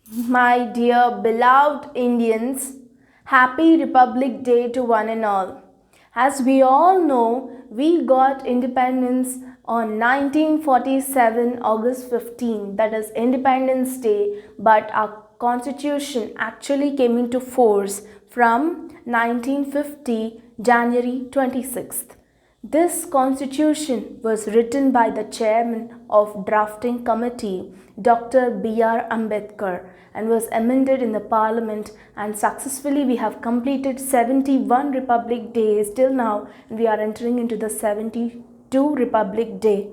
My dear beloved Indians, happy Republic Day to one and all. As we all know, we got independence on 1947 August 15, that is Independence Day, but our constitution actually came into force from 1950 January 26th. This constitution was written by the chairman of drafting committee, Dr. B.R. Ambedkar, and was amended in the parliament, and successfully we have completed 71 Republic Days till now, and we are entering into the 72 Republic Day.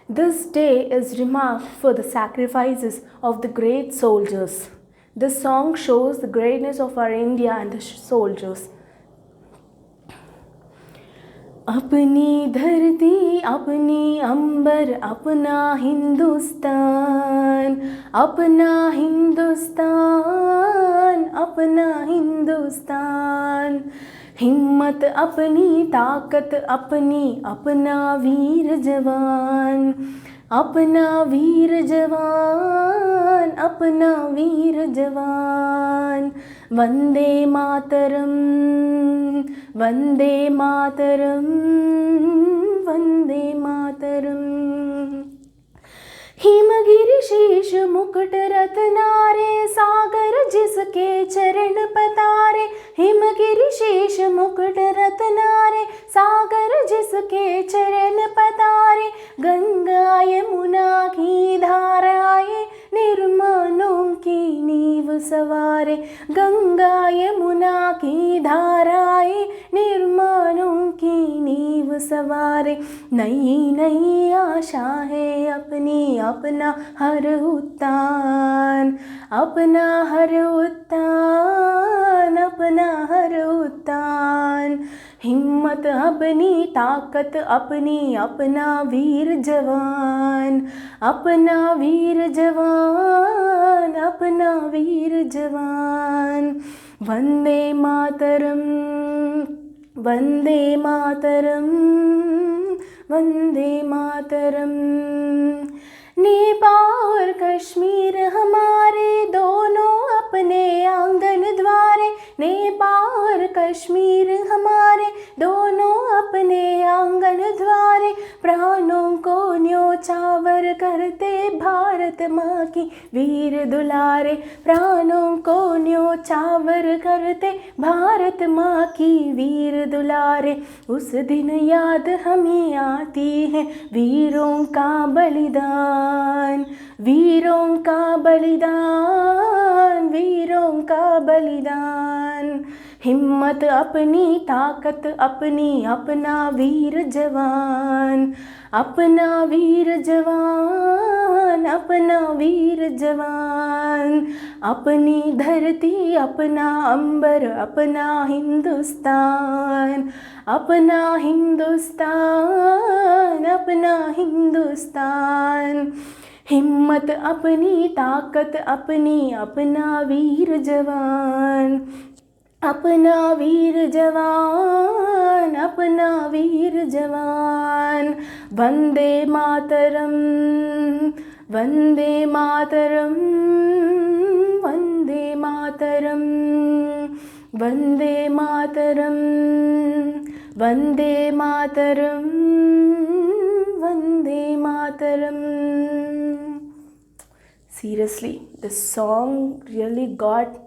This day is remarked for the sacrifices of the great soldiers. This song shows the greatness of our India and the soldiers. अपनी धरती अपनी अंबर अपना हिंदुस्तान अपना हिंदुस्तान अपना हिंदुस्तान हिम्मत अपनी ताकत अपनी अपना वीर जवान अपना वीर जवान अपना वीर जवान वंदे मातरम वंदे मातरम वंदे मातरम हिमगिरि शीश मुकुट रत्नारे सागर जिसके चरण पतारे हिमगिरि शीश मुकुट रत्नारे सागर जिसके चरण पतारे गंगा यमुना की धाराएं निर्मलों की नींव सवारे गंगा यमुना की धाराएं निर्मलों की नींव सवारे नई नई आशा है अपनी अपना हर उत्तान अपना हर उत्तान अपना हर उत्तान हिम्मत अपनी ताकत अपनी अपना वीर जवान अपना वीर जवान अपना वीर जवान वंदे मातरम वंदे मातरम वंदे मातरम नेपाल और कश्मीर हमारे दोनों अपने आंगन द्वारे नेपाल और कश्मीर हमारे दोनों अपने आंगन द्वारे प्राणों को न्योछावर करते भारत माँ की वीर दुलारे प्राणों को न्योछावर करते भारत माँ की वीर दुलारे उस दिन याद हमें आती है वीरों का बलिदान वीरों का बलिदान वीरों का बलिदान हिम्मत अपनी ताकत अपनी अपना वीर जवान अपना वीर जवान अपना वीर जवान अपनी धरती अपना अंबर अपना हिंदुस्तान अपना हिंदुस्तान अपना हिंदुस्तान हिम्मत अपनी ताकत अपनी अपना वीर जवान अपना वीर जवान अपना वीर जवान Vande Mataram Vande Mataram Vande Mataram Vande Mataram Vande Mataram Vande Mataram Seriously, this song really got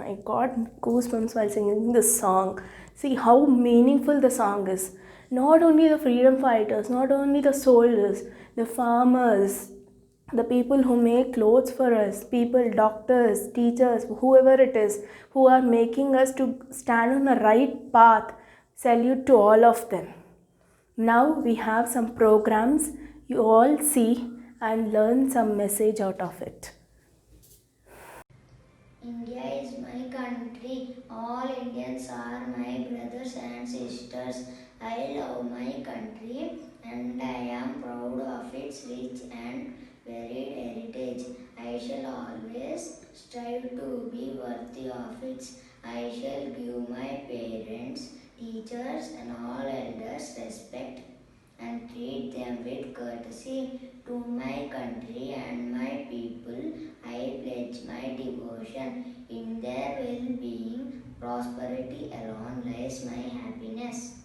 my god goosebumps while singing this song. See how meaningful the song is. Not only the freedom fighters, not only the soldiers, the farmers, the people who make clothes for us, people, doctors, teachers, whoever it is, who are making us to stand on the right path. Salute to all of them. Now we have some programs you all see and learn some message out of it. India is my country. All Indians are my brothers and sisters. I love my country and I am proud of its rich and varied heritage. I shall always strive to be worthy of it. I shall give my parents, teachers, and all elders respect and treat them with courtesy. To my country and my people, I pledge my devotion. In their well-being, prosperity alone lies my happiness.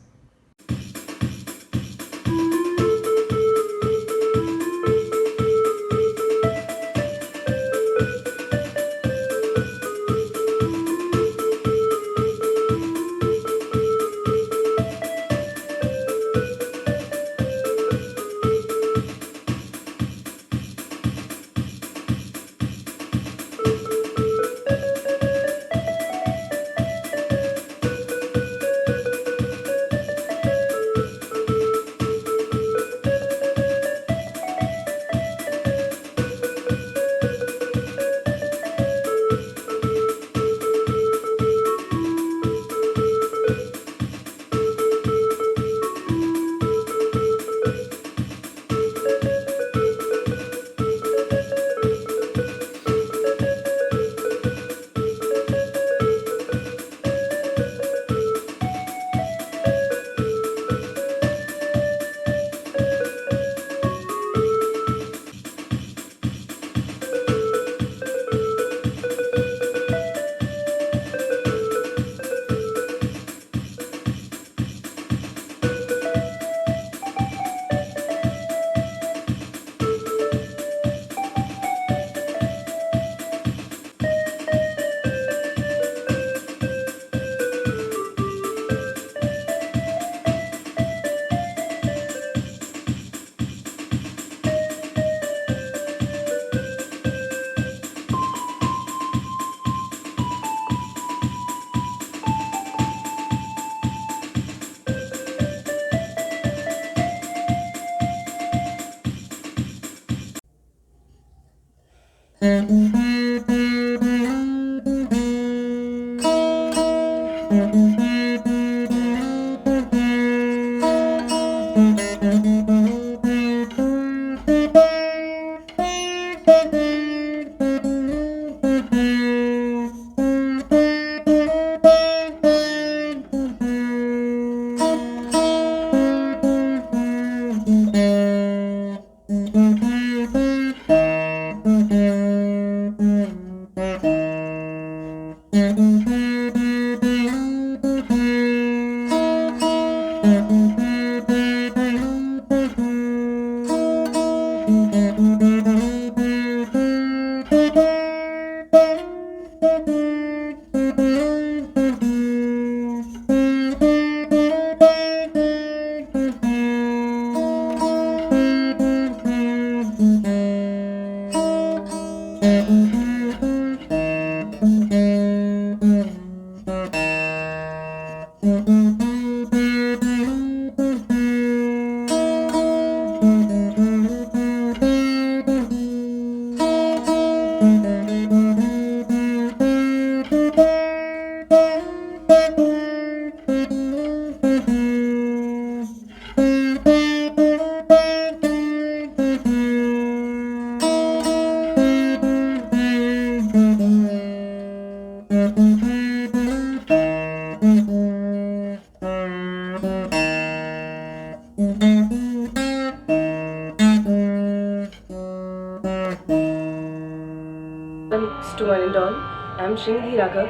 To one and all, I am Srinidhi Raghav.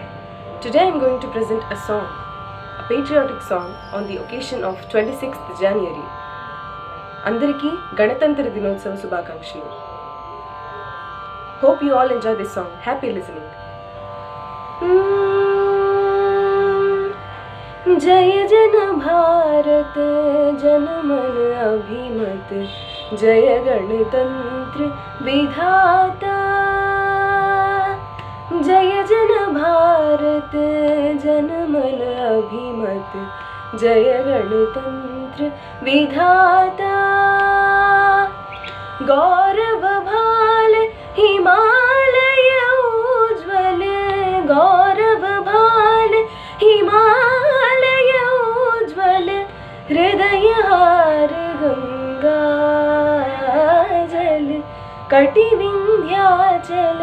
Today I am going to present a song, a patriotic song on the occasion of 26th January. Andariki Ganatantra Dinotsava Subhakankshalu. Hope you all enjoy this song. Happy listening. जय जन भारत जनमन अभिमत जय गणतंत्र विधाता जय जन भारत जनमन अभिमत जय गणतंत्र विधाता गौरव भाल हिमालय उज्ज्वल गौरव भाल हिमालय उज्ज्वल हृदय हार गंगा जल कटि विंध्याचल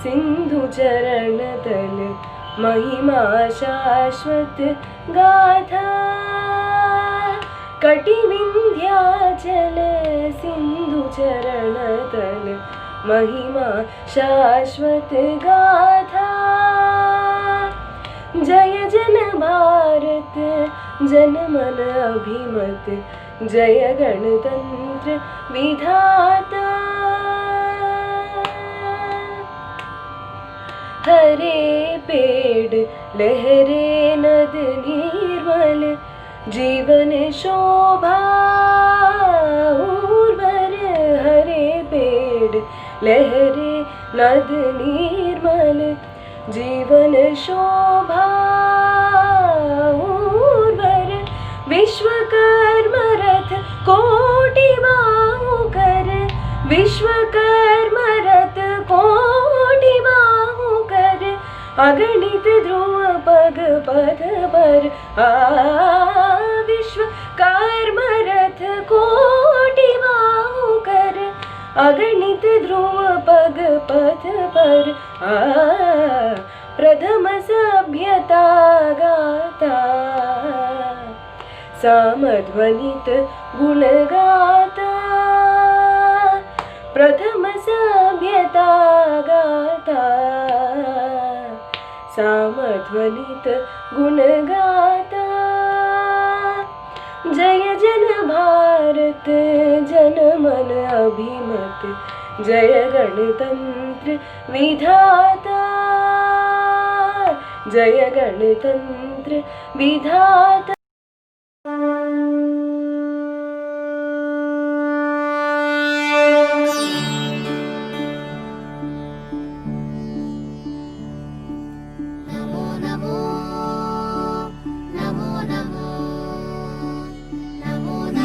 सिंधु चरण तल महिमा शाश्वत गाथा कटि विंध्याचल सिंधु चरण तल महिमा शाश्वत गाथा। जय जन भारत जनमन अभिमत, जय गणतंत्र विधाता। हरे पेड़ लहरे नद निर्मल, जीवन शोभा उर्वर। हरे पेड़ लहरे नद निर्मल, जीवन शोभा उर्वर। विश्वकर्म रथ कोटि बाहुकर, विश्वकर्म रथ कोटि बाहुकर। अगणित ध्रुव पग पथ पर, विश्वकर्म रथ कोटि बाहुकर। अगणित ध्रुव पग पथ पर, प्रथम सभ्यता गाता। सामध्वनित गुण गाता, प्रथम सभ्यता गाता। सामध्वनित गुण गाता। जय जन भारत जनमन अभिमत, जय गणतंत्र विधाता। जय गणतंत्र विधाता।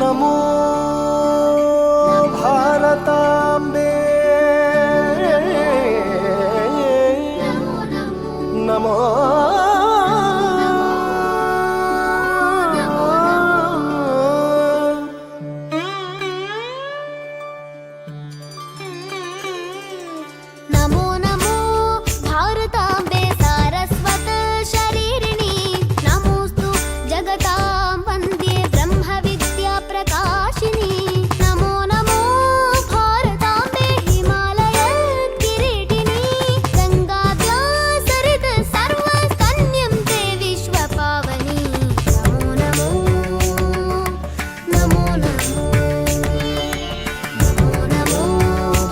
नमो भारताम्बे, नमो नमो नमो भारताम्बे सारस्वत शरीरिणी, नमोस्तु जगतां वन्द्ये ब्रह्म विद्या प्रकाशिनी। नमो नमो भारताम्बे हिमालय किरीटिनी, गङ्गाद्या सरित सर्वस्तन्यं ते विश्वपावनी। नमो नमो नमो नमो नमो नमो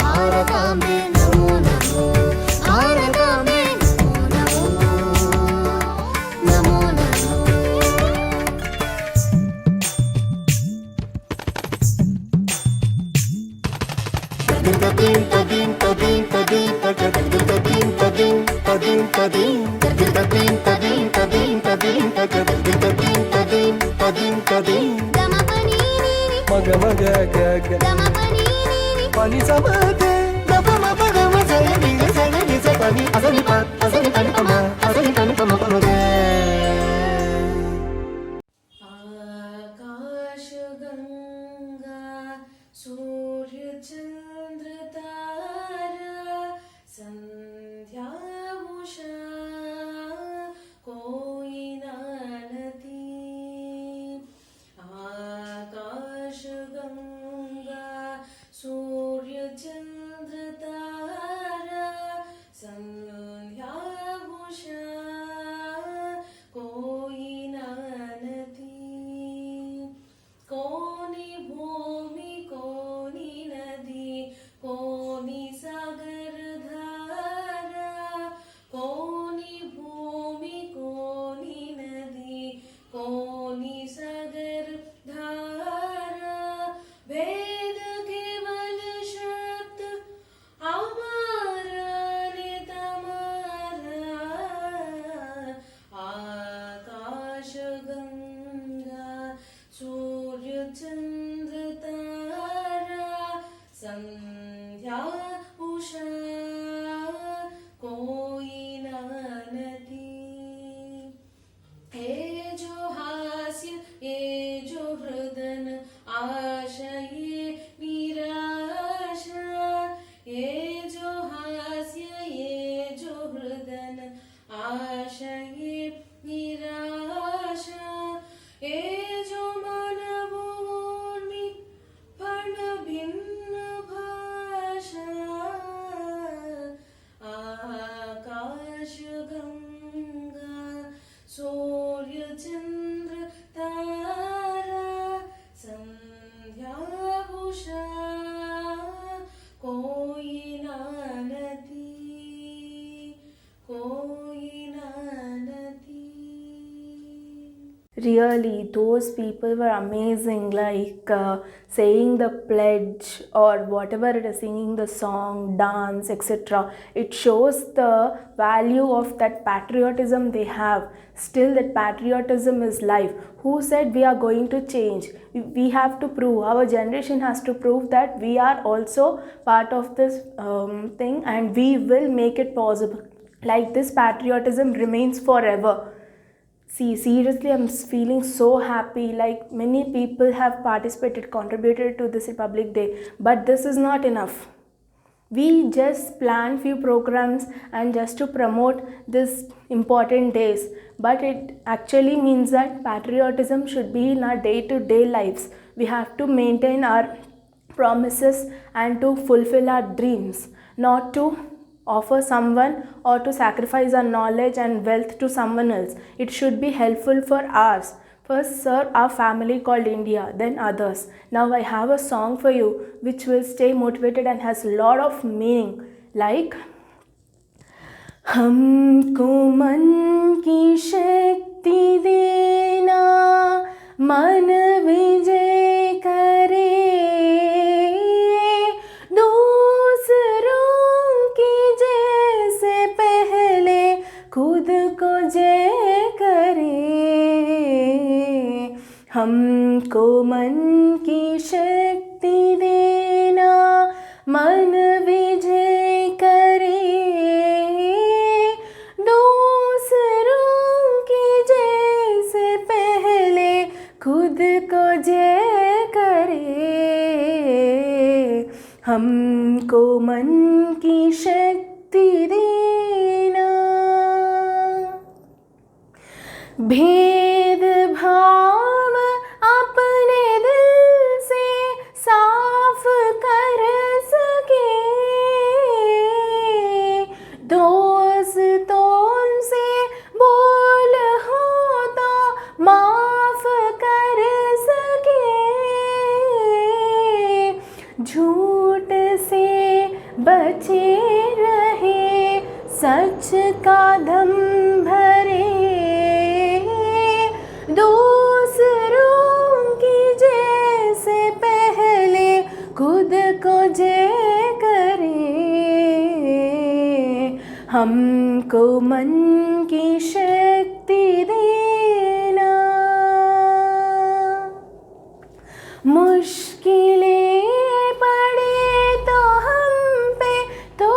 भारताम्बे, नमो नमो भारताम्बे, नमो नमो नमो नमो। गमपनीनी मग मग ग ग गमपनीनी पनी समते, गप म पग म सय नि सय नि स पनी असनि प असनि पनी प म असनि पनी प म प म ग। आकाश गंगा सूर्य चंद्र तारा, संध्या उषा कोई नानती। आकाश Ganga Surya Chandra Really, those people were amazing, like saying the pledge or whatever it is, singing the song, dance, etc. It shows the value of that patriotism they have. Still, that patriotism is life. Who said we are going to change? We have to prove, our generation has to prove that we are also part of this thing, and we will make it possible. Like this patriotism remains forever. See, seriously, I'm feeling so happy. Like many people have participated, contributed to this Republic Day, but this is not enough. We just plan few programs and just to promote this important days, but it actually means that patriotism should be in our day-to-day lives. We have to maintain our promises and to fulfill our dreams, not to offer someone or to sacrifice our knowledge and wealth to someone else. It should be helpful for ours. First serve our family called India, then others. Now I have a song for you which will stay motivated and has a lot of meaning. Like, हमको मन की शक्ति देना, मन विजय करे, दूसरों की जैसे पहले खुद को जय करे। हमको मन की शक्ति देना, मन विजय करे, दूसरों की जैसे पहले खुद को जय करे। हमको मन की शक्ति देना, भेद भाव अपने दिल से साफ कर सके, दोस्तों से बोल हो तो माफ कर सके, झूठ से बचे रहे, सच का दम भरे, दूसरों की जैसे पहले खुद को जय करे। हमको मन की शक्ति देना, मुश्किलें पड़े तो हम पे तो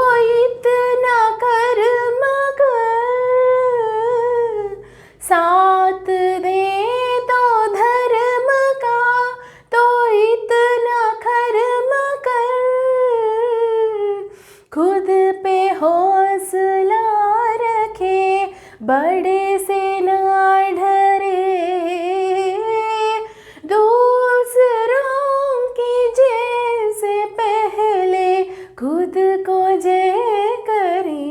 इतना कर्म कर, साथ दे तो धर्म का तो इतना कर्म कर, खुद पे हौसला रखे, बड़े से ना डरे, दूसरों की जैसे पहले खुद को जय करे।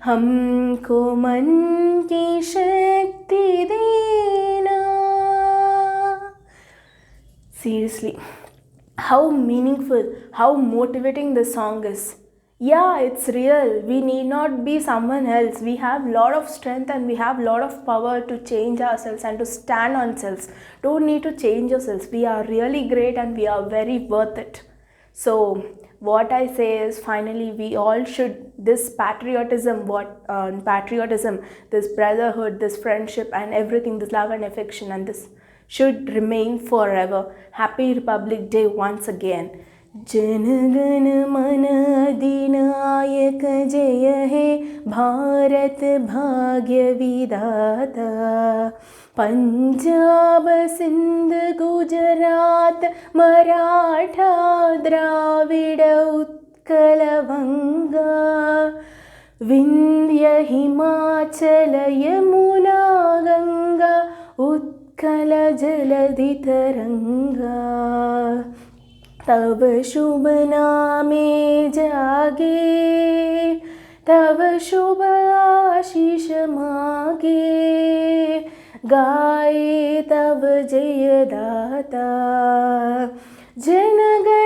हमको मन की शक्ति देना। Seriously, how meaningful, how motivating this song is. Yeah, it's real. We need not be someone else. We have lot of strength and we have lot of power to change ourselves and to stand on ourselves. Don't need to change yourselves. We are really great and we are very worth it. So what I say is, finally we all should, this patriotism, this brotherhood, this friendship and everything, this love and affection, and this should remain forever. Happy Republic Day once again. Jana Gana मन अधिनायक जय हे भारत भाग्य विधाता, पंजाब सिंध गुजरात मराठा द्राविड उत्कल वंगा, विंध्य हिमाचल यमुना गंगा उत्कल जलधि तरंगा, तब शुभ नामे जागे, तब शुभ आशीष मागे, गाए तब जय दाता, जन गण